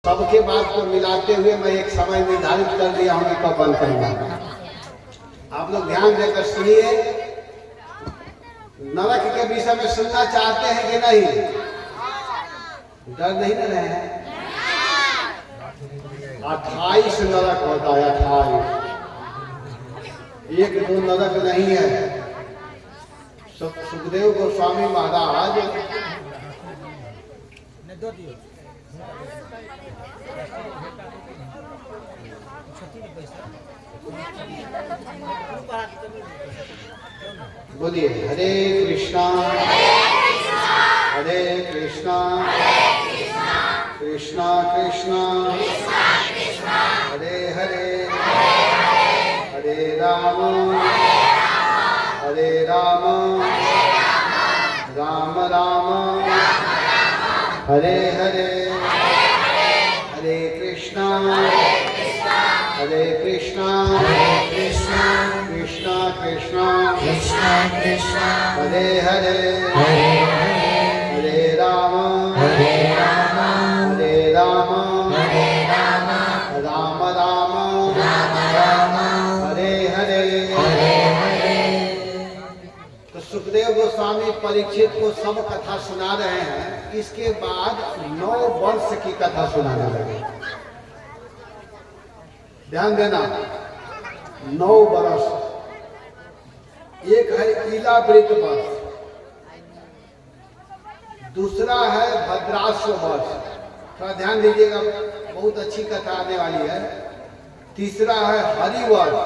सबके बात को मिलाते हुए मैं एक समय निर्धारित कर दिया हूं कि कब बंद करूंगा। आप लोग ध्यान देकर सुनिए। नरक के विषय में सुनना चाहते हैं कि नहीं? डर नहीं ना रहे हैं? 28 नरक होता है, 28। एक दो नरक नहीं है। सुखदेव गोस्वामी महाराज बोलिए हरे कृष्णा हरे कृष्णा कृष्णा कृष्णा हरे हरे हरे राम हरे राम राम राम हरे हरे हरे कृष्णा हरे कृष्णा कृष्णा कृष्णा हरे हरे हरे राम हरे राम राम राम हरे हरे। तो सुखदेव गोस्वामी परीक्षित को सब कथा सुना रहे हैं। इसके बाद 9 वर्ष की कथा सुनाने लगे। ध्यान देना, 9 वर्ष। एक है इलावृत वर्ष, दूसरा है भद्राश्व वर्ष। थोड़ा ध्यान दीजिएगा, बहुत अच्छी कथा आने वाली है। तीसरा है हरिवर्ष,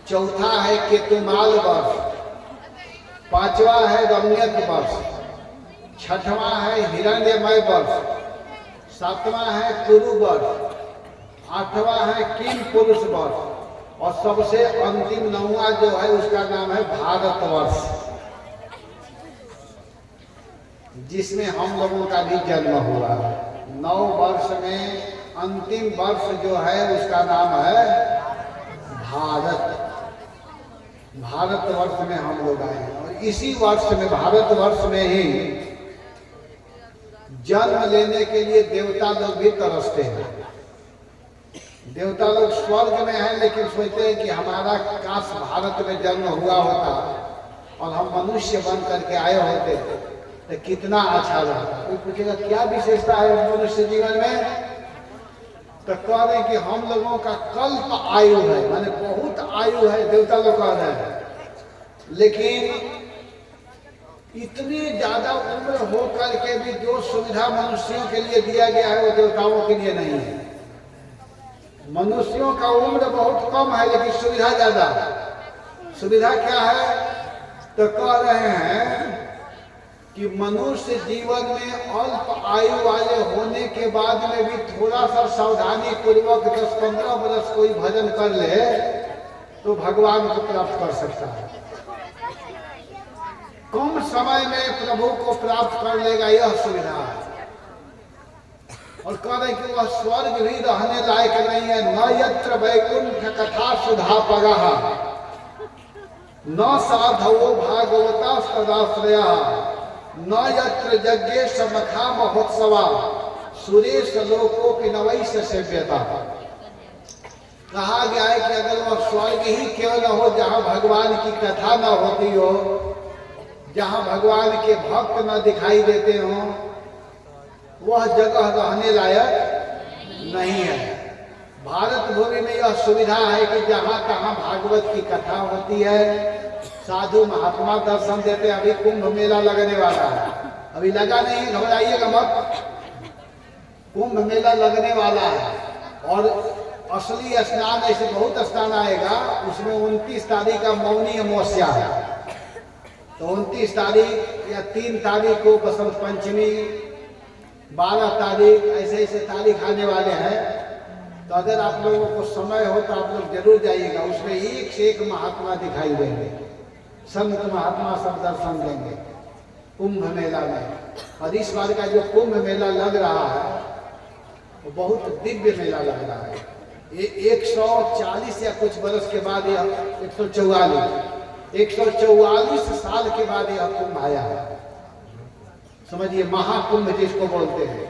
चौथा है केतुमाल वर्ष, पांचवा है रम्यक वर्ष, छठवां है हिरण्यमय वर्ष, सातवां है कुरु वर्ष, 8वां है किम पुरुष वर्ष और सबसे अंतिम 9वां जो है उसका नाम है भारतवर्ष, जिसमें हम लोगों का भी जन्म हुआ है। 9 वर्ष में अंतिम वर्ष जो है उसका नाम है भारत। भारतवर्ष में हम लोग आए हैं और इसी वर्ष में, भारतवर्ष में ही जन्म लेने के लिए देवता लोग भी तरसते हैं। देवता लोग स्वर्ग में हैं लेकिन सोचते हैं कि हमारा काश भारत में जन्म हुआ होता और हम मनुष्य बन करके आए होते तो कितना अच्छा रहता। कोई पूछेगा क्या विशेषता है मनुष्य जीवन में, तो कह रहे कि हम लोगों का कल्प आयु है, माने बहुत आयु है, देवता लोग कह रहे हैं। लेकिन इतनी ज्यादा उम्र हो करके भी जो सुविधा मनुष्यों के लिए दिया गया है वो देवताओं के लिए नहीं है। मनुष्यों का उम्र बहुत कम है लेकिन सुविधा ज्यादा है। सुविधा क्या है? तो कह रहे हैं कि मनुष्य जीवन में अल्प आयु वाले होने के बाद में भी थोड़ा सा सावधानी पूर्वक 10-15 वर्ष कोई भजन कर ले तो भगवान को प्राप्त कर सकता है। कम समय में प्रभु को प्राप्त कर लेगा, यह सुविधा है। और कह रहे कि वह स्वर्ग भी रहने लायक नहीं है। न यत्र वैकुंठ कथा सुधा पगः न साधवो भागवता सदाश्रया न यत्र यज्ञेश मखा महोत्सवा सुरेश लोकोपि नवैष सेव्यता। कहा गया है कि अगर वह स्वर्ग ही क्यों न हो जहाँ भगवान की कथा न होती हो, जहाँ भगवान के भक्त न दिखाई देते हों, वह जगह रहने लायक नहीं है। भारत भूमि में यह सुविधा है कि जहाँ तहाँ भागवत की कथा होती है, साधु महात्मा दर्शन देते हैं। अभी कुंभ मेला लगने वाला है, अभी लगा नहीं, घबराइएगा मत। कुंभ मेला लगने वाला है और असली स्नान, ऐसे बहुत स्नान आएगा, उसमें 29 तारीख का मौनी अमावस्या है। तो 29 तारीख या 3 तारीख को बसंत पंचमी, 12 तारीख, ऐसे ऐसे तारीख आने वाले हैं। तो अगर आप लोगों को समय हो तो आप लोग जरूर जाइएगा। उसमें एक से एक महात्मा दिखाई देंगे, संत महात्मा सब दर्शन देंगे कुंभ मेला में। और इस बार का जो कुंभ मेला लग रहा है वो बहुत दिव्य मेला लग रहा है। ये 140 या कुछ बरस के बाद, यह 144 साल के बाद यह कुंभ आया है। समझिए, महाकुंभ जिसको बोलते हैं।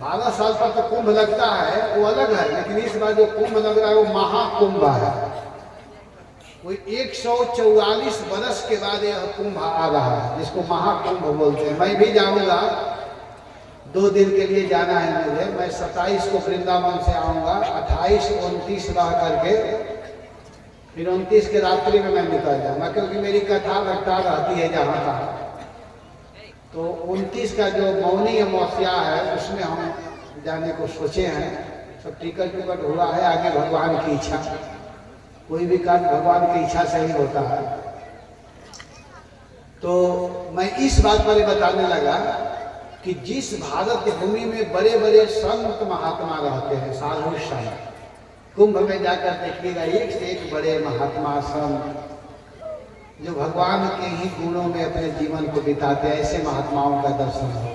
12 साल पर तो कुंभ लगता है वो अलग है, लेकिन इस बार जो कुंभ लग रहा है वो महाकुंभ है। कोई 144 वर्ष के बाद यह कुंभ आ रहा है जिसको महाकुंभ बोलते हैं। मैं भी जाऊंगा, 2 दिन के लिए जाना है मुझे। मैं 27 को वृंदावन से आऊंगा, 28 29 रह करके फिर 29 के रात्रि में मैं निकल जाऊंगा, क्योंकि मेरी कथा घटता रहती है जहाँ का। तो 29 का जो मौनी अमावस्या है उसमें हम जाने को सोचे हैं। सब टिकट विकट हुआ है, आगे भगवान की इच्छा। कोई भी कार्य भगवान की इच्छा से ही होता है। तो मैं इस बात पर बताने लगा कि जिस भारत भूमि में बड़े बड़े संत महात्मा रहते हैं, साधु संत, कुंभ में जाकर देखिएगा एक से एक बड़े महात्मा संत जो भगवान के ही गुणों में अपने जीवन को बिताते हैं, ऐसे महात्माओं का दर्शन हो।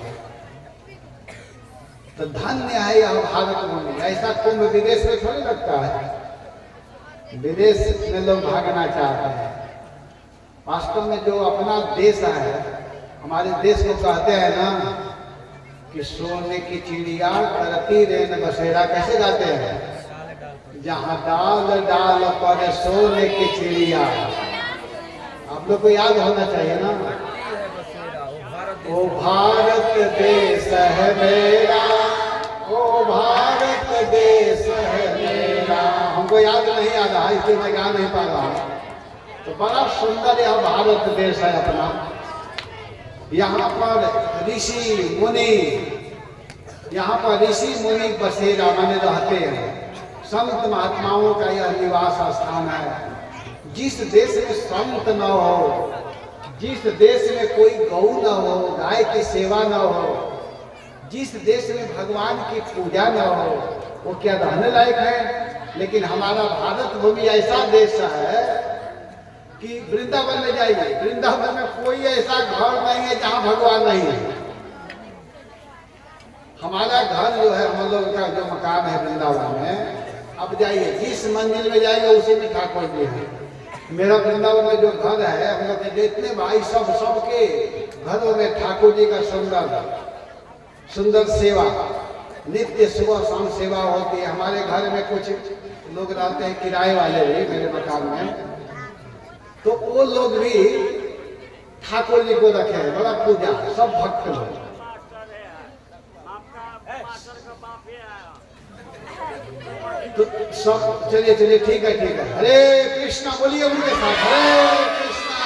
तो धन्य है यह भारत भूमि। ऐसा कुंभ विदेश में थोड़ी लगता है, विदेश में लोग भागना चाहते हैं। वास्तव में जो अपना देश है, हमारे देश को कहते हैं ना कि सोने की चिड़िया करती रेन बसेरा। कैसे गाते हैं? जहाँ डाल डाल पर सोने की चिड़िया। आप लोग को याद होना चाहिए ना, ओ भारत देश है मेरा, ओ भारत देश है मेरा। हमको याद नहीं आ रहा, इसलिए मैं गा नहीं पा रहा। तो बड़ा सुंदर यह भारत देश है अपना। यहाँ पर ऋषि मुनि, यहाँ पर ऋषि मुनि बसेरा माने रहते हैं। संत महात्माओं का यह निवास स्थान है। जिस देश में संत न हो, जिस देश में कोई गौ न हो, गाय की सेवा न हो, जिस देश में भगवान की पूजा न हो, वो क्या रहने लायक है? लेकिन हमारा भारत भूमि ऐसा देश है कि वृंदावन में जाइए, वृंदावन में कोई ऐसा घर नहीं है जहाँ भगवान नहीं है। हमारा घर जो है, हम लोग का जो मकान है वृंदावन में, अब जाइए जिस मंदिर में जाएंगे उसी में ठाकुर जी है। मेरा वृंदावन में जो घर है, हम लोग के जितने भाई सबके घरों में ठाकुर जी का सुंदर सेवा, नित्य सुबह शाम सेवा होती है। हमारे घर में कुछ लोग रहते हैं किराए वाले भी मेरे मकान में, तो वो लोग भी ठाकुर जी को रखे हैं, बड़ा पूजा, सब भक्त लोग। तो सब चलिए चलिए ठीक है। हरे कृष्णा बोलिए उनके साथ, हरे कृष्णा।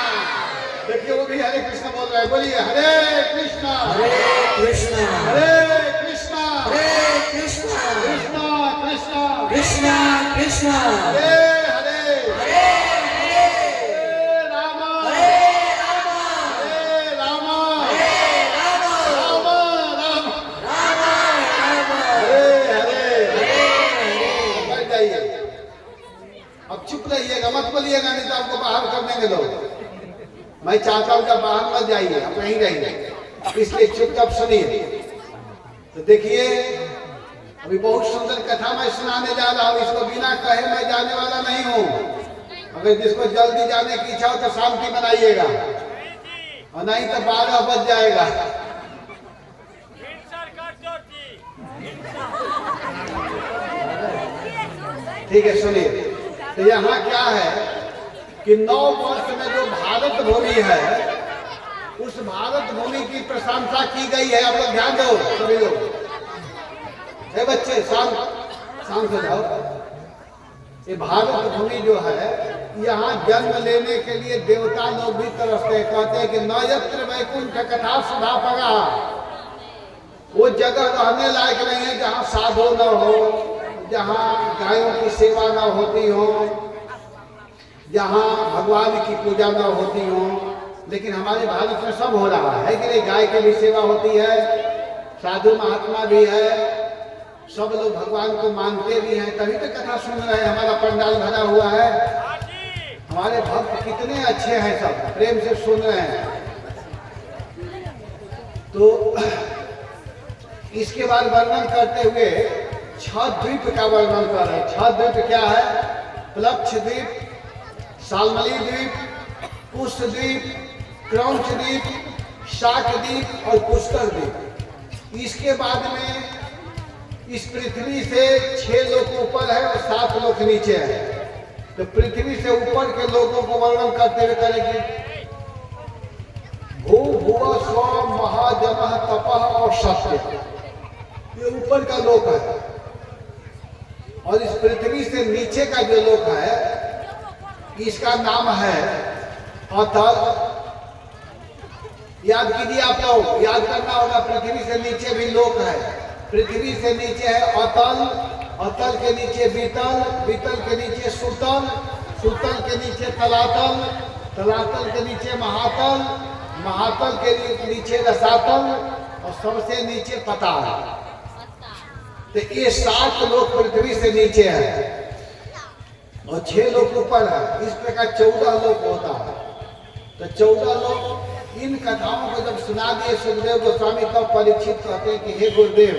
देखिए वो भी हरे कृष्णा बोल रहे हैं, बोलिए हरे कृष्णा हरे कृष्णा हरे कृष्णा हरे कृष्णा कृष्णा कृष्णा कृष्णा कृष्णा हरे हरे हरे हरे रामा हरे रामा हरे रामा हरे रामा रामा राम रामा रामा हरे हरे हरे। बैठ जाइए, अब चुप रहिएगा, मत बोलिएगा, नहीं तो आपको बाहर कर देंगे लोग। मैं चाहता हूं कि बाहर मत जाइए, आप यहीं रहिए, इसलिए चुपचाप सुनिए। तो देखिए अभी बहुत सुंदर कथा मैं सुनाने जा रहा हूँ, इसको बिना कहे मैं जाने वाला नहीं हूँ। अगर जिसको जल्दी जाने की इच्छा हो तो शांति बनाइएगा, और नहीं तो 12 बज जाएगा। ठीक है सुनिए। तो यहाँ क्या है कि 9 वर्ष में जो भारत भूमि है, उस भारत भूमि की प्रशंसा की गई है। आप लोग ध्यान दो सभी लोग, हे बच्चे शांत हो जाओ। ये भारत भूमि जो है, यहाँ जन्म लेने के लिए देवता लोग भी तरसते हैं, कहते हैं कि न यत्र वैकुंठ कथा सुधा पगा। वो जगह रहने लायक नहीं है जहाँ साधु न हो, जहाँ गायों की सेवा न होती हो, जहाँ भगवान की पूजा न होती हो। लेकिन हमारे भारत में सब हो रहा है कि नहीं? गाय की भी सेवा होती है, साधु महात्मा भी है, सब लोग भगवान को मानते भी हैं, तभी तो कथा सुन रहे हैं। हमारा पंडाल भरा हुआ है, हमारे भक्त कितने अच्छे हैं, सब प्रेम से सुन रहे हैं। तो इसके बाद वर्णन करते हुए 6 द्वीप का वर्णन कर रहे हैं। 6 द्वीप क्या है? प्लक्ष द्वीप, शाल्मली द्वीप, पुष्प द्वीप, क्रौंच द्वीप, शाक द्वीप और पुष्कर द्वीप। इसके बाद में इस पृथ्वी से 6 लोग ऊपर है और 7 लोग नीचे है। तो पृथ्वी से ऊपर के लोगों को वर्णन करते हुए करेंगे, भू भुव स्व महाजन तपः और सत्य, ये ऊपर का लोक है। और इस पृथ्वी से नीचे का जो लोक है इसका नाम है अतल। याद कीजिए आप लोग, याद करना होगा, पृथ्वी से नीचे भी लोक है। पृथ्वी से नीचे है अतल, अतल के नीचे बीतल, बीतल के नीचे सुतल, सुतल के नीचे तलातल, तलातल के नीचे महातल, महातल के नीचे रसातल और सबसे नीचे पताल। तो ये 7 लोग पृथ्वी से नीचे है और 6 लोग ऊपर है। इस प्रकार 14 लोग होता है। तो 14 लोग, इन कथाओं को जब सुना दिए सुखदेव गोस्वामी, तब परीक्षित कहते हैं कि हे गुरुदेव,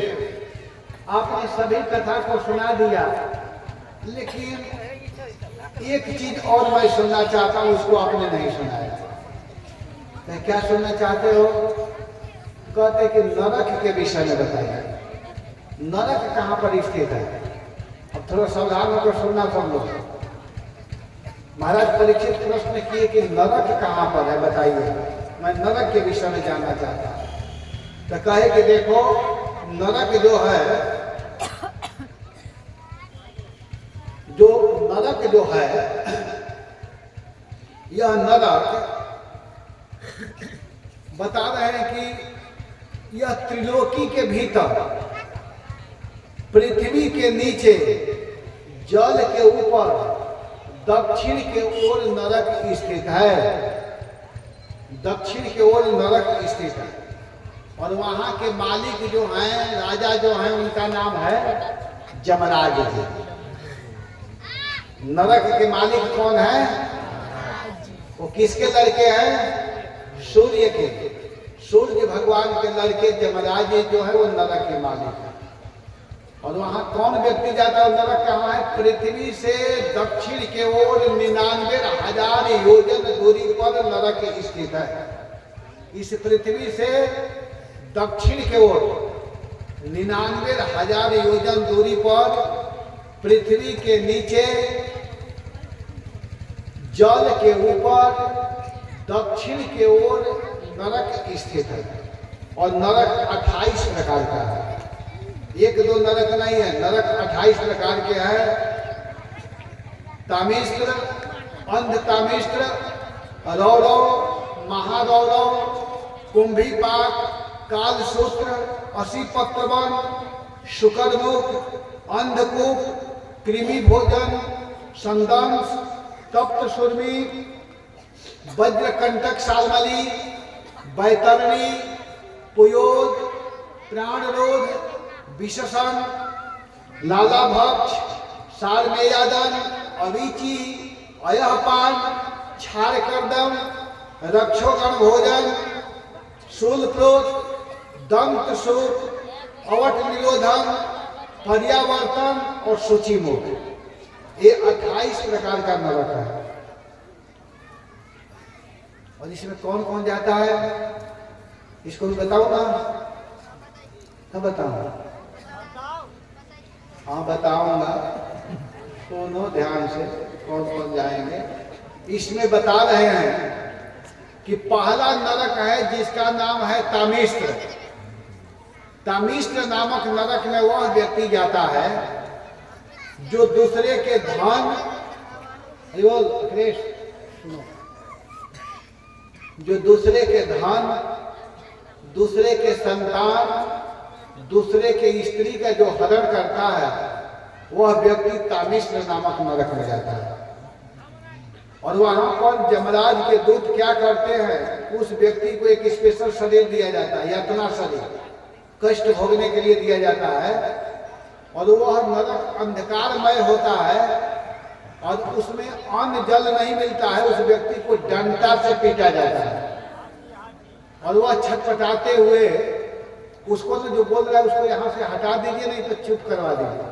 आपने सभी कथा को सुना दिया, लेकिन एक चीज और मैं सुनना चाहता हूं, उसको आपने नहीं सुनाया। तो क्या सुनना चाहते हो? कहते कि नरक के विषय में बताइए, नरक कहाँ पर स्थित है। अब थोड़ा सावधान होकर सुनना सब लोग। महाराज परीक्षित प्रश्न किए कि नरक कहाँ पर है, बताइए, मैं नरक के विषय में जानना चाहता हूँ। तो कहे कि देखो, नरक जो है, यह नरक बता रहे हैं कि यह त्रिलोकी के भीतर, पृथ्वी के नीचे, जल के ऊपर, दक्षिण के ओर नरक स्थित है। दक्षिण के ओर नरक स्थित है और वहां के मालिक जो हैं, राजा जो हैं, उनका नाम है जमराज जी। नरक के मालिक कौन है? वो किसके लड़के हैं? सूर्य के, सूर्य भगवान के लड़के जमराज जी जो है वो नरक के मालिक है। और वहां कौन व्यक्ति जाता है? नरक कहाँ है? पृथ्वी से दक्षिण के ओर 99,000 योजन दूरी पर नरक स्थित है। इस पृथ्वी से दक्षिण के ओर 99,000 योजन दूरी पर पृथ्वी के नीचे, जल के ऊपर, दक्षिण के ओर नरक स्थित है। और नरक 28 प्रकार का है, 1-2 नरक नहीं है, नरक 28 प्रकार के हैं। तामिश्र, अंध तामिश्र, रौरव, महारौरव, कुंभीपाक, कालसूत्र, असीपत्रवन, शुकरमुख, अंधकूप, कृमि भोजन, संदंश, तप्त सुरमी, वज्रकंटक सालमली, बैतरणी, पुयोद, प्राणरोध, विशेषण, लालाभक्ष, सारमेयादन, अविची, अयहपान, क्षारकर्दम, रक्षोगण भोजन, शूलप्रोत, दंत सूप, अवट निरोधन, पर्यावर्तन और सूचिमुख। ये 28 प्रकार का नरक है। और इसमें कौन कौन जाता है इसको भी बताओ ना। क्या बताऊं? हाँ बताऊंगा, सुनो ध्यान से, कौन कौन जाएंगे। इसमें बता रहे हैं कि पहला नरक है जिसका नाम है तामिश्र। तामिश्र नामक नरक में वह व्यक्ति जाता है जो दूसरे के धन, जो दूसरे के धन, दूसरे के संतान, दूसरे के स्त्री का जो हरण करता है, वह व्यक्ति तामिश्र नामक नरक में जाता है। और वहां पर जमराज के दूत क्या करते हैं? उस व्यक्ति को एक स्पेशल शरीर दिया जाता है, यातना शरीर, कष्ट भोगने के लिए दिया जाता है। और वह नरक अंधकारमय होता है और उसमें अन्न जल नहीं मिलता है। उस व्यक्ति को डंडा से पीटा जाता है और वह छटपटाते हुए, उसको तो जो बोल रहा है उसको यहाँ से हटा दीजिए, नहीं तो चुप करवा दीजिए,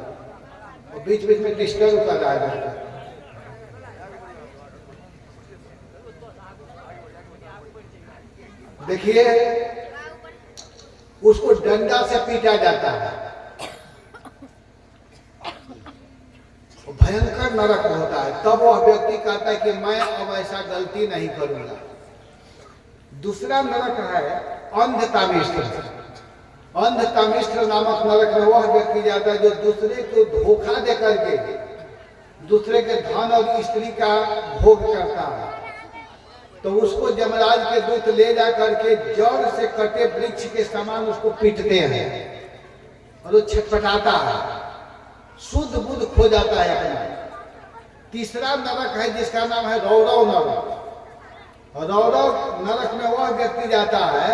और बीच बीच में डिस्टर्ब कर रहा है। देखिए, उसको डंडा से पीटा जाता है भयंकर नरक होता है। तब वह व्यक्ति कहता है कि मैं अब ऐसा गलती नहीं करूंगा। दूसरा नरक है अंधतामिष्ठ। अंधतामिष्ठ नामक नरक में वह व्यक्ति जाता है जो दूसरे को धोखा दे करके दूसरे के धन और स्त्री का भोग करता है। तो उसको यमराज के दूत ले जा करके जड़ से कटे वृक्ष के समान उसको पीटते हैं और वो छटपटाता है, शुद्ध बुद्ध खो जाता है अपना। तीसरा नरक है जिसका नाम है रौरव नरक। रौरव नरक में वह व्यक्ति जाता है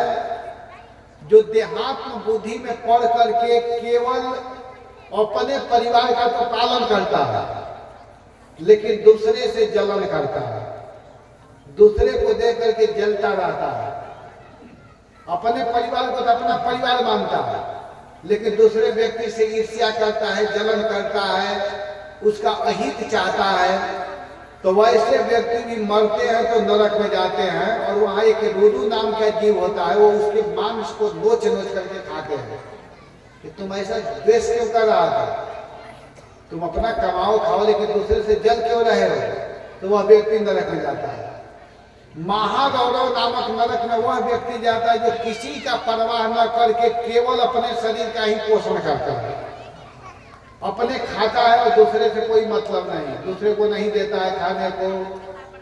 जो देहात्म बुद्धि में पढ़ करके केवल अपने परिवार का तो पालन करता है, लेकिन दूसरे से जलन करता है, दूसरे को देख करके जलता रहता है। अपने परिवार को तो अपना परिवार मानता है, लेकिन दूसरे व्यक्ति से ईर्ष्या करता है, जलन करता है, उसका अहित चाहता है। तो वैसे व्यक्ति भी मरते हैं तो नरक में जाते हैं। और वहाँ एक रुदु नाम का जीव होता है, वो उसके मांस को नोच नोच करके खाते हैं कि तुम ऐसा द्वेष क्यों कर रहा था, तुम अपना कमाओ खाओ, लेकिन दूसरे से जल क्यों रहे हो। तो वह व्यक्ति नरक में जाता है। महागौरव नामक नरक में वह व्यक्ति जाता है जो किसी का परवाह न करके केवल अपने शरीर का ही पोषण करता है, अपने खाता है और दूसरे से कोई मतलब नहीं, दूसरे को नहीं देता है खाने को,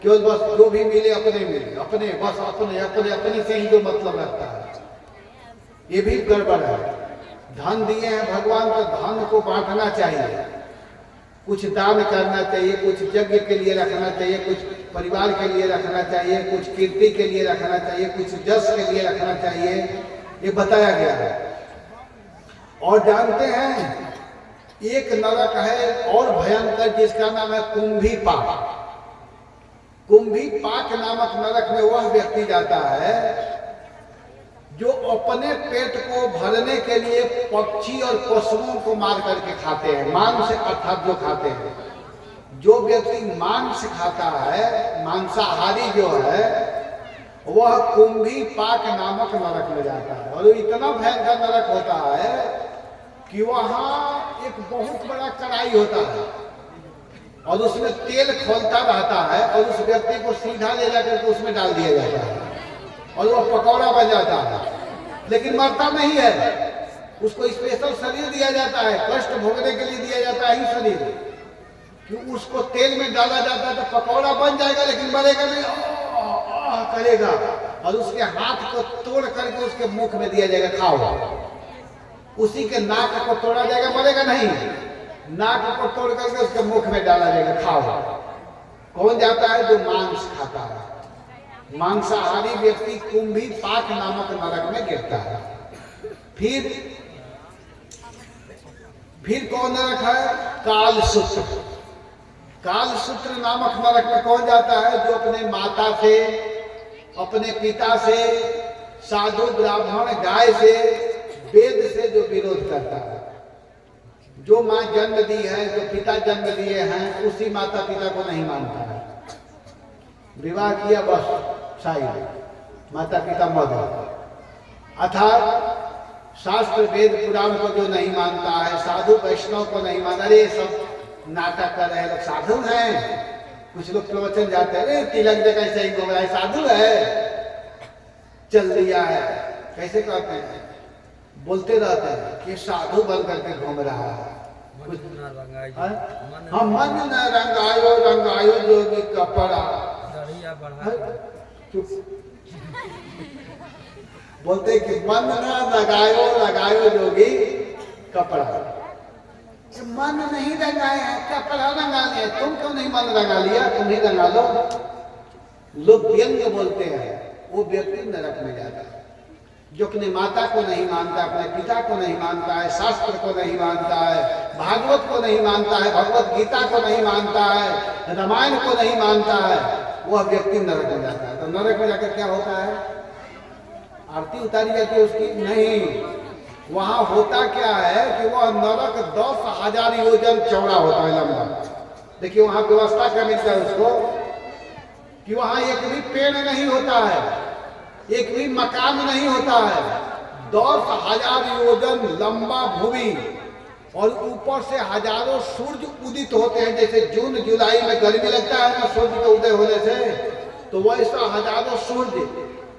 केवल बस जो भी मिले अपने मिले, अपने बस अपने अपने अपने से ही जो मतलब रखता है। ये भी गड़बड़ है। धन दिए हैं भगवान, तो धन को बांटना चाहिए, कुछ दान करना चाहिए, कुछ यज्ञ के लिए रखना चाहिए, कुछ परिवार के लिए रखना चाहिए, कुछ कीर्ति के लिए रखना चाहिए, कुछ जस के लिए रखना चाहिए, ये बताया गया है। और जानते हैं एक नरक है और भयंकर जिसका नाम है कुंभी पाक। कुंभी पाक नामक नरक में वह व्यक्ति जाता है जो अपने पेट को भरने के लिए पक्षी और पशुओं को मार करके खाते हैं, मांस अर्थात जो खाते हैं। जो व्यक्ति मांस खाता है, मांसाहारी जो है, वह कुंभी पाक नामक नरक में जाता है। और इतना भयंकर नरक होता है कि वहाँ एक बहुत बड़ा कढ़ाई होता है और उसमें तेल खौलता रहता है और उस व्यक्ति को सीधा ले जाकर के उसमें डाल दिया जाता है और वो पकौड़ा बन जाता है, लेकिन मरता नहीं है। उसको स्पेशल शरीर दिया जाता है, कष्ट भोगने के लिए दिया जाता है ही शरीर, कि उसको तेल में डाला जाता है तो पकौड़ा बन जाएगा, लेकिन मरेगा नहीं, करेगा। और उसके हाथ को तोड़ करके उसके मुख में दिया जाएगा, खाओ। उसी के नाक को तोड़ा जाएगा, मरेगा नहीं, नाक को तोड़ करके उसके मुख में डाला जाएगा, खाओ। कौन जाता है? जो मांस खाता है। मांसाहारी व्यक्ति कुंभी पाक नामक नरक में गिरता है। फिर कौन नरक है? कालसूत्र। कालसूत्र नामक नरक में कौन जाता है? जो अपने माता से, अपने पिता से, साधु ब्राह्मण गाय से, वेद से जो विरोध करता है। जो माँ जन्म दी है, जो पिता जन्म दिए हैं, उसी माता पिता को नहीं मानता है। विवाह किया बस शाही, माता पिता मर गए। अर्थात शास्त्र वेद पुराण को जो नहीं मानता है, साधु वैष्णव को नहीं मानता। अरे सब नाटक कर रहे हैं लोग, साधु हैं। कुछ लोग प्रवचन जाते हैं, तिलक जगह से ही घूम रहा है, साधु है, चल दिया है। कैसे कहते हैं? बोलते रहते हैं कि साधु बन करके घूम रहा है। हम मन न रंगायो रंगायो जोगी कपड़ा। बोलते कि मन न लगायो लगायो जोगी कपड़ा। मन नहीं रंगाए हैं, कपड़ा रंगा लिया। तुम क्यों नहीं मन रंगा लिया? तुम ही रंगा लो। लोग व्यंग बोलते हैं, वो व्यक्ति नरक में जाता है। जो अपने माता को नहीं मानता, अपने पिता को नहीं मानता है, शास्त्र को नहीं मानता है, भागवत को नहीं मानता है, भगवत गीता को नहीं मानता है, रामायण को नहीं मानता है, वह व्यक्ति नरक में जाता है। तो नरक में जाकर क्या होता है? आरती उतारी जाती है उसकी? नहीं। वहां होता क्या है कि वह नरक 10,000 योजन चौड़ा होता है, लंबा। देखिए वहां व्यवस्था क्या मिलता है उसको कि वहां एक भी पेड़ नहीं होता है, एक भी मकान नहीं होता है। 10,000 योजन लंबा भूमि और ऊपर से हजारों सूर्य उदित होते हैं। जैसे जून जुलाई में गर्मी लगता है ना सूर्य के उदय होने से, तो वैसा हजारों सूर्य।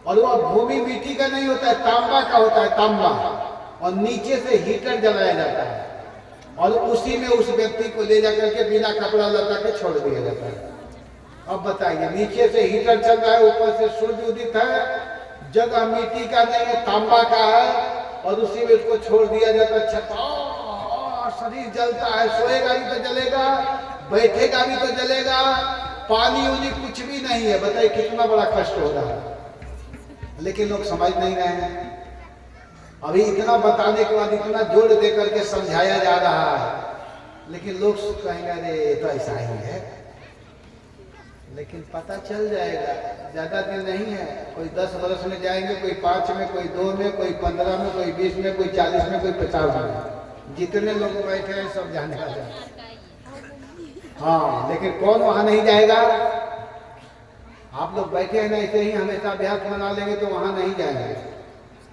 और वह भूमि मिट्टी का नहीं होता है, तांबा का होता है, तांबा। और नीचे से हीटर जलाया जाता है और उसी में उस व्यक्ति को ले जाकर के बिना कपड़ा लगा के छोड़ दिया जाता है। अब बताइए, नीचे से हीटर चल रहा है, ऊपर से सूर्य उदित है, जगह मिट्टी का नहीं है, तांबा का है, और उसी में उसको छोड़ दिया जाता है। छता शरीर जलता है, सोएगा भी तो जलेगा, बैठेगा भी तो जलेगा, पानी उनी कुछ भी नहीं है। बताइए कितना बड़ा कष्ट हो रहा है, लेकिन लोग समझ नहीं रहे हैं। अभी इतना बताने के बाद इतना जोर दे करके समझाया जा रहा है, लेकिन लोग कहेंगे अरे ये तो ऐसा ही है। लेकिन पता चल जाएगा, ज्यादा दिन नहीं है। कोई 10 वर्ष में जाएंगे, कोई 5 में, कोई 2 में, कोई 15 में, कोई 20 में, कोई 40 में, कोई 50 में। जितने लोग बैठे हैं सब जाने वाले हैं। हाँ, लेकिन कौन वहां नहीं जाएगा? आप लोग बैठे हैं ना, ऐसे ही हमेशा अभ्यास बना लेंगे तो वहां नहीं जाएंगे।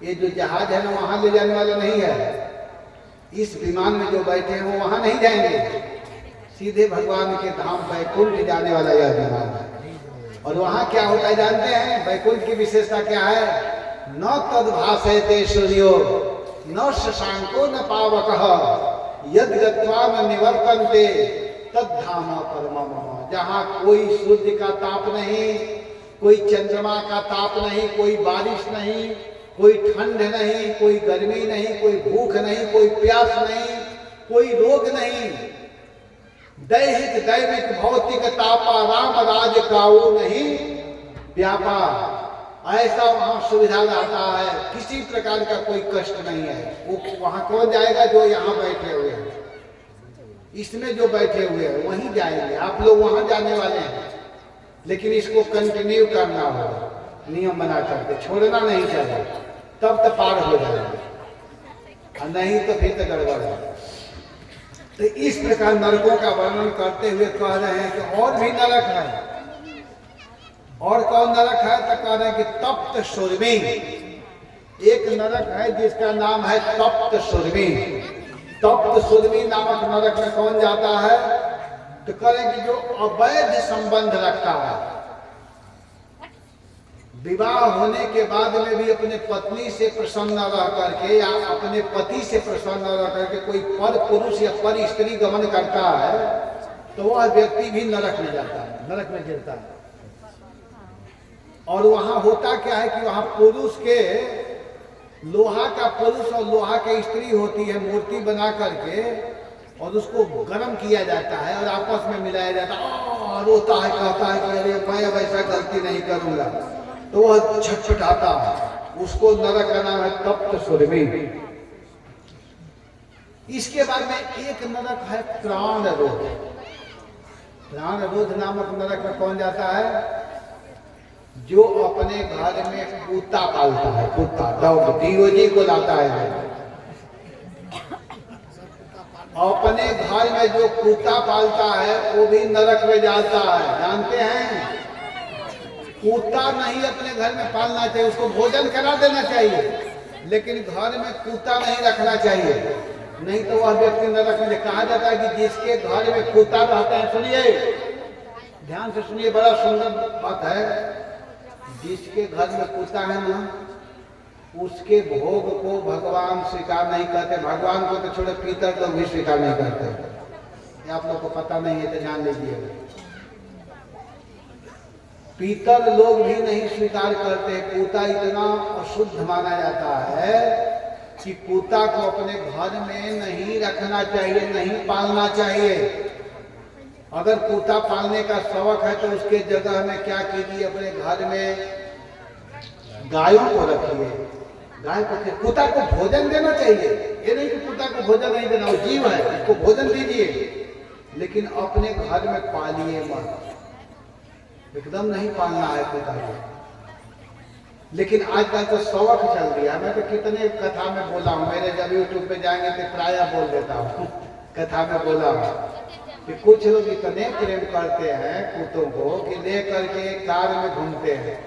ये जो जहाज है ना, वहां ले जाने वाला नहीं है। इस विमान में जो बैठे हैं वो वहां नहीं जाएंगे, सीधे भगवान के धाम बैकुंठ जाने वाला यह विमान है। और वहां क्या होता है जानते हैं? बैकुंठ की विशेषता क्या है? न तद भासयते सूर्यो न शशांको न पावकः यद गत्वा न निवर्तन्ते तद धाम परमम। जहाँ कोई सूर्य का ताप नहीं, कोई चंद्रमा का ताप नहीं, कोई बारिश नहीं, कोई ठंड नहीं, कोई गर्मी नहीं, कोई भूख नहीं, कोई प्यास नहीं, कोई रोग नहीं, दैहिक दैविक भौतिक तापा राम राज काऊ नहीं व्यापा। ऐसा वहां सुविधा रहता है, किसी प्रकार का कोई कष्ट नहीं है। वो वहां कौन जाएगा? जो यहाँ बैठे हुए हैं, इसमें जो बैठे हुए हैं वहीं जाएंगे। आप लोग वहां जाने वाले हैं, लेकिन इसको कंटिन्यू करना होगा, नियम बना करके, छोड़ना नहीं चाहिए, तब तो पार हो जाएगा, और नहीं तो फिर तो गड़बड़ है। तो इस प्रकार नरकों का वर्णन करते हुए कह रहे हैं कि और भी नरक है। और कौन नरक है? तो कह रहे हैं कि तप्त सुरमी। एक नरक है जिसका नाम है तप्त सुरमी। तप्त सुरमी नामक नरक में कौन जाता है? तो कह रहे हैं कि जो अवैध संबंध रखता है, विवाह होने के बाद में भी अपने पत्नी से प्रसन्न रह करके या अपने पति से प्रसन्न रह करके कोई पर पुरुष या पर स्त्री गमन करता है, तो वह व्यक्ति भी नरक में जाता है, नरक में गिरता है। और वहां होता क्या है कि वहां पुरुष के, लोहा का पुरुष और लोहा की स्त्री होती है, मूर्ति बना करके, और उसको गर्म किया जाता है और आपस में मिलाया जाता है। रोता है, कहता है कि अरे मैं अब ऐसा गलती नहीं करूंगा, तो वह छटपटाता है। उसको नरक का नाम है तप्त सुरमी। इसके बाद में एक नरक है प्राण रोध। प्राण रोध नामक नरक में कौन जाता है? जो अपने घर में कुत्ता पालता है, कुत्ता, डॉग, डीओजी को लाता है। अपने घर में जो कुत्ता पालता है वो भी नरक में जाता है। जानते हैं, कुत्ता नहीं अपने घर में पालना चाहिए, उसको भोजन करा देना चाहिए, लेकिन घर में कुत्ता नहीं रखना चाहिए, नहीं तो वह व्यक्ति नरक में। कहा जाता है कि जिसके घर में कुत्ता रहता है, सुनिए ध्यान से सुनिए, बड़ा सुंदर बात है। जिसके घर में कुत्ता है ना, उसके भोग को भगवान स्वीकार नहीं करते। भगवान को तो छोड़े पितर लोग भी स्वीकार नहीं करते। ये आप लोग को पता नहीं है तो जान लीजिए। पितर लोग भी नहीं स्वीकार करते। कुत्ता इतना अशुद्ध माना जाता है कि कुत्ता को अपने घर में नहीं रखना चाहिए, नहीं पालना चाहिए। अगर कुत्ता पालने का शौक है तो उसके जगह में क्या कीजिए, अपने घर में गायों को रखिए। गाय को, कुत्ता को भोजन देना चाहिए, ये नहीं कि कुत्ता को भोजन नहीं देना, वो जीव है, उसको भोजन दीजिए, लेकिन अपने घर में पालिए मत, एकदम नहीं पालना है कुत्ता को। लेकिन आजकल तो शौक चल दिया। मैं तो कितने कथा में बोला हूँ, मेरे जब यूट्यूब पे जाएंगे तो प्राय बोल देता हूँ, कथा में बोला हूँ कि कुछ लोग इतने प्रेम करते हैं कुत्तों को कि ले करके कार में घूमते हैं।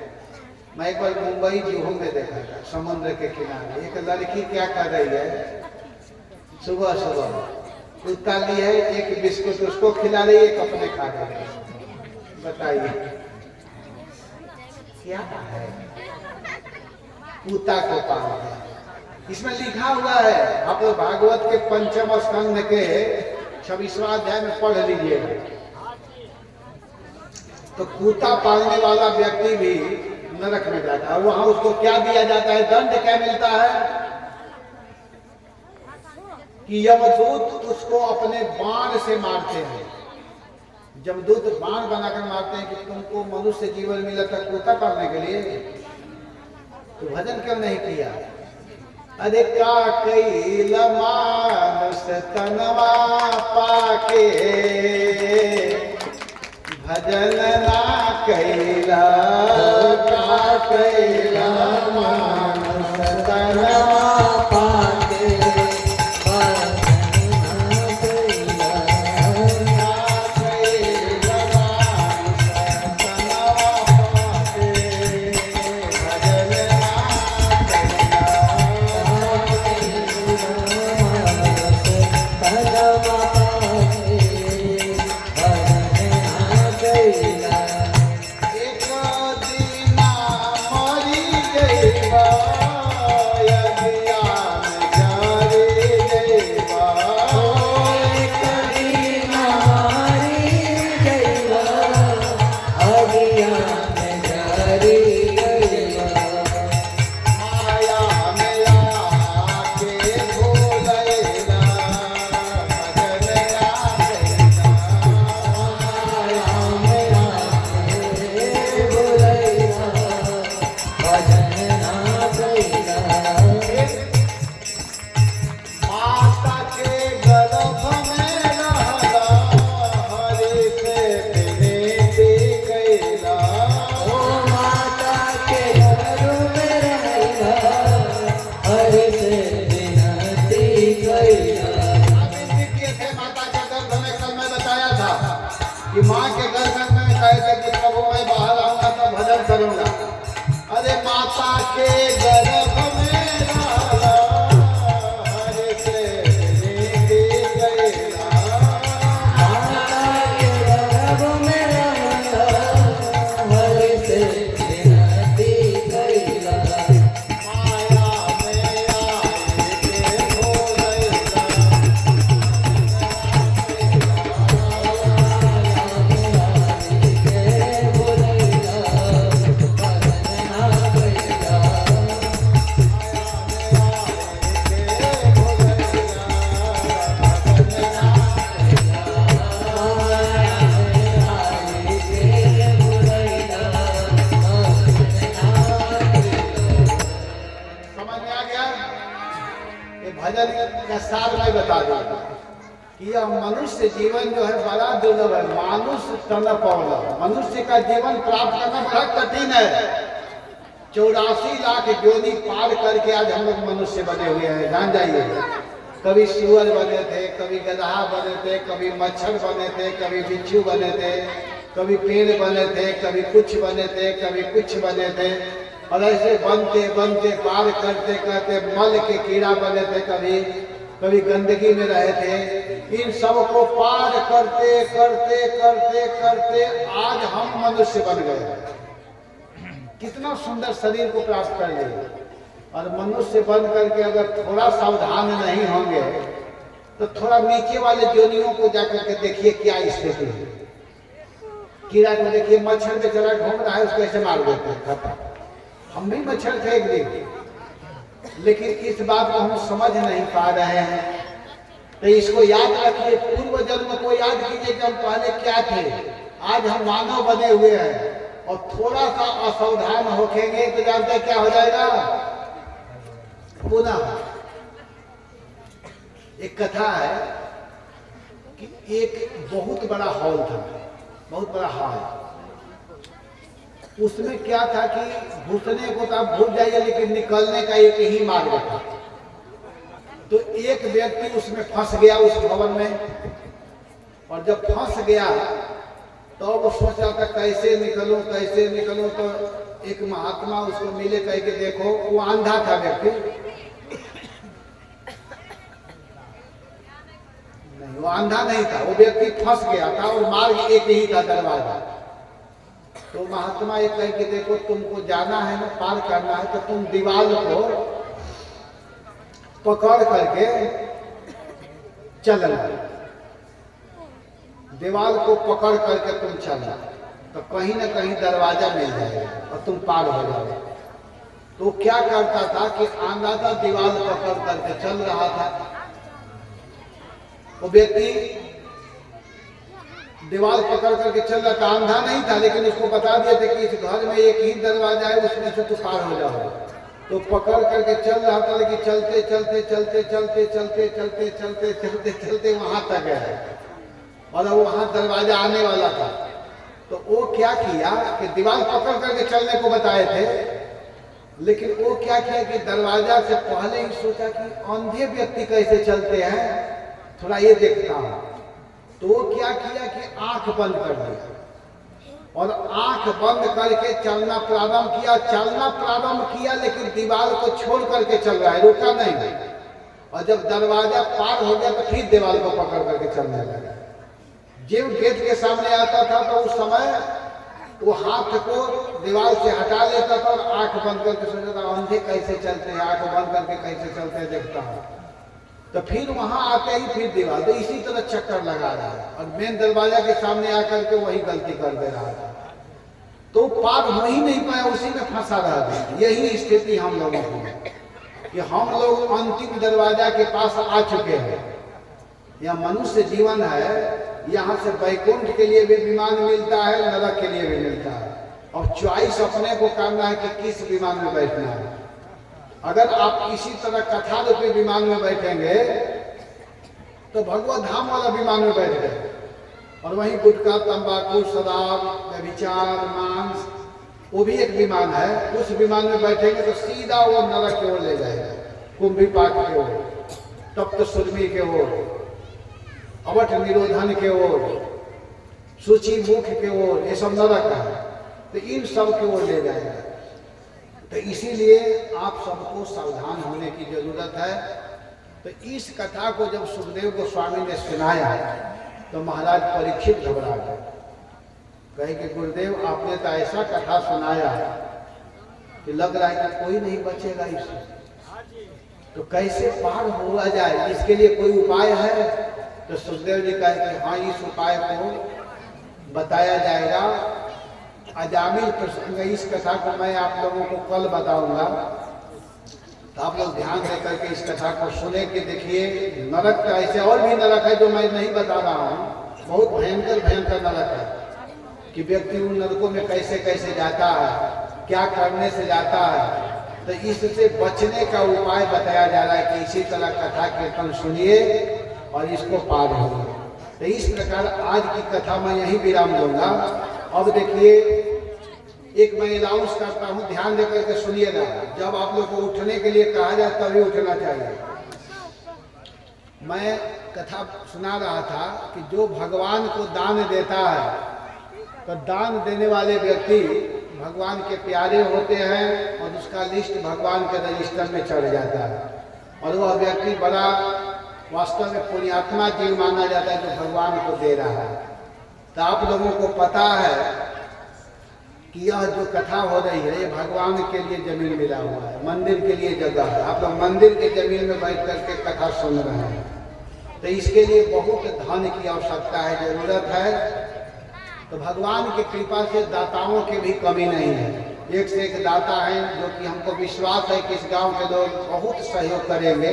मैं एक बार मुंबई जुहू में देखा था, समुद्र के किनारे एक लड़की क्या कर रही है, सुबह सुबह कुत्ता ली है, एक बिस्कुट उसको खिला रही है, एक अपने खा रही है। बताइए क्या है? कुत्ता को पालना। इसमें लिखा हुआ है, आप लोग भागवत के पंचम स्कंध के 26वां अध्याय में पढ़ लीजिएगा। तो कुत्ता पालने वाला व्यक्ति भी नरक में जाता है। वहां उसको क्या दिया जाता है? दंड क्या मिलता है कि यमदूत उसको अपने बाण से मारते हैं। यमदूत बाण बनाकर मारते हैं कि तुमको मनुष्य जीवन मिला था कुत्ता पालने के लिए, तो भजन क्यों नहीं किया? अरे का कैल मानुष तनवा पाके, भजन ना कैला। का कैल मानुष तनवा पाके, कि माँ के गर्भ में कहते कि प्रभु मैं बाहर आऊंगा तो भजन करूंगा। अरे माता के गर्भ में सार मैं बता दूंगा कि यह मनुष्य जीवन जो है बड़ा दुर्लभ है। मानुष तन पौला, मनुष्य का जीवन प्राप्त करना बड़ा कठिन है। 84 लाख योनि पार करके आज हम लोग मनुष्य बने हुए हैं। जान जाइए, कभी सुअर बने थे, कभी गधा बने थे, कभी मच्छर बने थे, कभी बिच्छू बने थे, कभी पेड़ बने थे, कभी कुछ बने थे, कभी कुछ बने थे, और ऐसे बनते बनते पार करते करते मल के कीड़ा बने थे, कभी गंदगी में रहे थे। इन सबको पार करते करते करते करते आज हम मनुष्य बन गए। कितना सुंदर शरीर को प्राप्त कर लिए, और मनुष्य बन करके अगर थोड़ा सावधान नहीं होंगे तो थोड़ा नीचे वाले योनियों को जाकर के देखिए क्या स्थिति है। कीड़ा को देखिए, मच्छर बेचारा घूम रहा है, उसको ऐसे मार देते हैं, खत्म। हम भी मच्छर थे एक दिन, लेकिन इस बात को हम समझ नहीं पा रहे हैं। तो इसको याद रखिए, पूर्व जन्म को याद कीजिए कि हम पहले क्या थे। आज हम मानव बने हुए हैं, और थोड़ा सा असावधान होखेंगे तो जानते हैं क्या हो जाएगा। पुनः एक कथा है कि एक बहुत बड़ा हॉल था, बहुत बड़ा हॉल। उसमें क्या था कि घुसने को तो आप भूल जाइए, लेकिन निकलने का एक ही मार्ग था। तो एक व्यक्ति उसमें फंस गया, उस भवन में, और जब फंस गया तो वो सोच रहा था कैसे निकलूं कैसे निकलूं। तो एक महात्मा उसको मिले, कह के देखो, वो अंधा था व्यक्ति, नहीं वो अंधा नहीं था, वो व्यक्ति फंस गया था और मार्ग एक ही था, दरवाजा। तो महात्मा ये कहे कि देखो तुमको जाना है ना, पार करना है, तो तुम दीवार को पकड़ करके चलना, दीवार को पकड़ करके तुम चलना, तो कहीं ना कहीं दरवाजा मिल जाएगा और तुम पार हो जाओगे। तो क्या करता था कि अंधाधा दीवार पकड़ करके चल रहा था। वो व्यक्ति दीवार पकड़ करके चल रहा था, अंधा नहीं था, लेकिन उसको बता दिया था कि इस घर में एक ही दरवाजा है, उसमें से तू पार हो जाओगे। तो पकड़ करके चल रहा था, लेकिन चलते चलते चलते चलते चलते चलते चलते चलते चलते वहां तक गया और वहां दरवाजा आने वाला था। तो वो क्या किया कि दीवार पकड़ करके चलने को बताए थे, लेकिन वो क्या किया कि दरवाजा से पहले ही सोचा कि अंधे व्यक्ति कैसे चलते हैं, थोड़ा ये देखता हूं। तो वो क्या किया कि आंख बंद कर दिया और आंख बंद करके चलना प्रारंभ किया। चलना प्रारंभ किया, लेकिन दीवार को छोड़ करके चल रहा है, रुका नहीं। और जब दरवाजा पार हो गया तो फिर दीवार को पकड़ करके चलने लगा। जब गेट के सामने आता था तो उस समय वो हाथ को दीवार से हटा लेता था और आंख बंद करके सोचता था अंधे कैसे चलते हैं, आंख बंद करके कैसे चलते हैं देखता हूँ। तो फिर वहां आते ही फिर दीवार, तो इसी तरह चक्कर लगा रहा है और मेन दरवाजा के सामने आकर के वही गलती कर दे रहा था। तो पार हो ही नहीं पाया, उसी में फंसा रहा था। यही स्थिति हम लोगों की है कि हम लोग अंतिम दरवाजा के पास आ चुके हैं। यह मनुष्य जीवन है, यहाँ से वैकुंठ के लिए भी विमान मिलता है, नरक के लिए भी मिलता है। और चॉइस अपने को करना है कि किस विमान में बैठना है। अगर आप इसी तरह कथा रूपी विमान में बैठेंगे तो भगवत धाम वाला विमान में बैठ गए और वहीं गुटखा, तंबाकू, शराब, व्यभिचार, मांस, वो भी एक विमान है। उस विमान में बैठेंगे तो सीधा वो नरक की ओर ले जाएगा, कुंभी पाक की ओर, तप्त सुरमी के ओर, अवट निरोधन के ओर, सूची मुख के ओर, ये सब नरक है। तो इन सब के ओर ले जाएगा। तो इसीलिए आप सबको सावधान होने की जरूरत है। तो इस कथा को जब सुखदेव गोस्वामी ने सुनाया तो महाराज परीक्षित घबरा गए, कहे कि गुरुदेव आपने तो ऐसा कथा सुनाया कि लग रहा है कि कोई नहीं बचेगा इससे, तो कैसे पार हुआ जाए, इसके लिए कोई उपाय है? तो सुखदेव जी कहे कि हाँ, इस उपाय को बताया जाएगा। अजामिल प्रसंग, इस कथा को मैं आप लोगों को कल बताऊंगा, तो आप लोग ध्यान दे करके इस कथा को सुने के देखिए। नरक का ऐसे और भी नरक है जो मैं नहीं बता रहा हूँ, बहुत भयंकर भयंकर नरक है कि व्यक्ति उन नरकों में कैसे कैसे जाता है, क्या करने से जाता है। तो इससे बचने का उपाय बताया जा रहा है कि इसी तरह कथा कीर्तन सुनिए और इसको पार होइए। तो इस प्रकार आज की कथा मैं यहीं विराम दूंगा। अब देखिए, एक मैं अनाउंस करता हूँ, ध्यान देकर के सुनिएगा। जब आप लोग को उठने के लिए कहा जाए तभी उठना चाहिए। मैं कथा सुना रहा था कि जो भगवान को दान देता है तो दान देने वाले व्यक्ति भगवान के प्यारे होते हैं और उसका लिस्ट भगवान के रजिस्टर में चढ़ जाता है और वह व्यक्ति बड़ा वास्तव में पुण्यात्मा जीव माना जाता है जो भगवान को दे रहा है। तो आप लोगों को पता है कि यह जो कथा हो रही है ये भगवान के लिए जमीन मिला हुआ है, मंदिर के लिए जगह है। आप लोग मंदिर के जमीन में बैठ करके कथा सुन रहे हैं, तो इसके लिए बहुत धन की आवश्यकता है, जरूरत है। तो भगवान की कृपा से दाताओं की भी कमी नहीं है, एक से एक दाता हैं जो कि हमको विश्वास है कि इस गांव के लोग बहुत सहयोग करेंगे।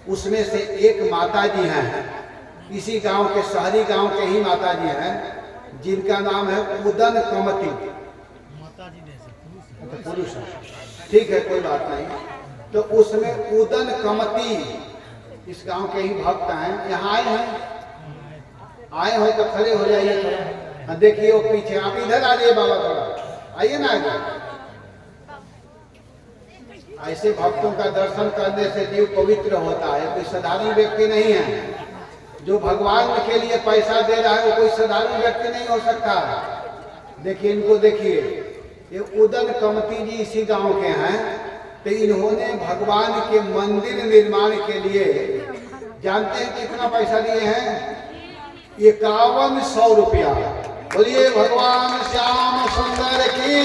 उसमें से एक माता जी हैं, इसी गांव के, शहरी गांव के ही माता जी हैं, जिनका नाम है उदन कमती। पुरुष है, ठीक है, कोई बात नहीं। तो उसमें उदन कमती इस गांव के ही भक्त हैं। यहाँ आए हो तो खड़े हो जाइए थोड़ा। देखिए वो पीछे, आप इधर आ जाइए बाबा, थोड़ा आइए ना आगे। ऐसे भक्तों का दर्शन करने से जीव पवित्र होता है। कोई साधारण व्यक्ति नहीं है जो भगवान के लिए पैसा दे रहा है, वो कोई साधारण व्यक्ति नहीं हो सकता। देखिए इनको, देखिए ये उदन कमती जी इसी गांव के हैं। तो इन्होंने भगवान के मंदिर निर्माण के लिए जानते हैं कितना पैसा लिए हैं? 5100 रुपया। बोलिए भगवान श्याम सुंदर की।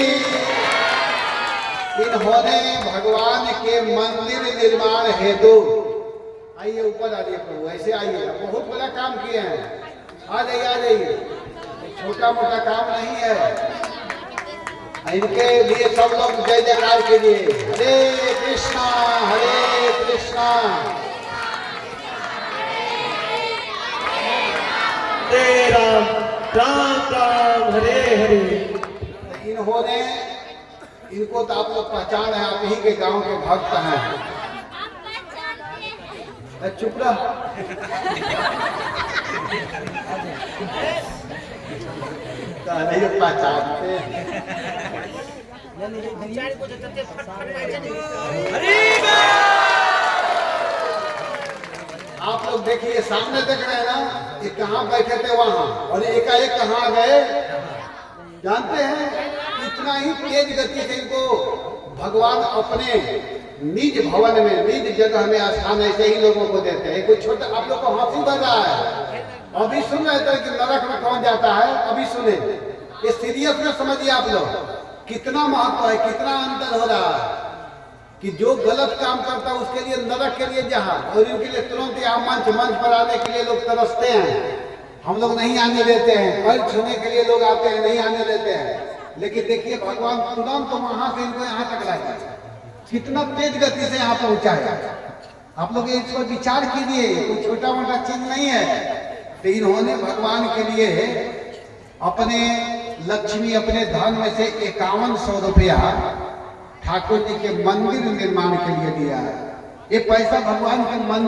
इन्होंने भगवान के मंदिर निर्माण हेतु, आइए ऊपर आइए प्रभु, ऐसे आइए, बहुत बड़ा काम किए हैं। आ जाइए आ जाइए, छोटा मोटा काम नहीं है। इनके लिए सब लोग जय जयकार कीजिए। हरे कृष्णा हरे कृष्णा हरे राम राम राम हरे हरे। इन्होंने, इनको तो आप लोग पहचान है, आप ही के गांव के भक्त हैं। चुप रह। नहीं पहचानते। आप लोग देखिए, सामने देख रहे हैं ना, ये कहाँ बैठे थे वहां, और एकाएक कहाँ गए जानते हैं? इतना ही तेज गति से इनको भगवान अपने निज भवन में, निज जगह में स्थान ऐसे ही लोगों को देते हैं। कोई छोटा, आप लोग को हंसी बन रहा है, अभी सुन रहे थे कि नरक में कौन जाता है, अभी सुने। ये सीरियस में समझिए आप लोग, कितना महत्व है, कितना अंतर हो रहा है कि जो गलत काम करता है उसके लिए नरक के लिए जहाँ, और इनके लिए तुरंत यहाँ मंच पर आने के लिए लोग तरसते हैं। हम लोग नहीं आने देते हैं, पैर छूने के लिए लोग आते हैं, नहीं आने देते हैं। लेकिन देखिए भगवान तुरंत तो वहां से इनको यहाँ तक लाए, कितना तेज गति से यहाँ पहुंचा है। आप लोग इस पर विचार कीजिए, कोई छोटा मोटा चीज नहीं है। तो इन्होंने भगवान के लिए अपने लक्ष्मी, अपने धन में से 5100 रुपया ठाकुर जी के मंदिर निर्माण के लिए दिया है। ये पैसा भगवान के मंदिर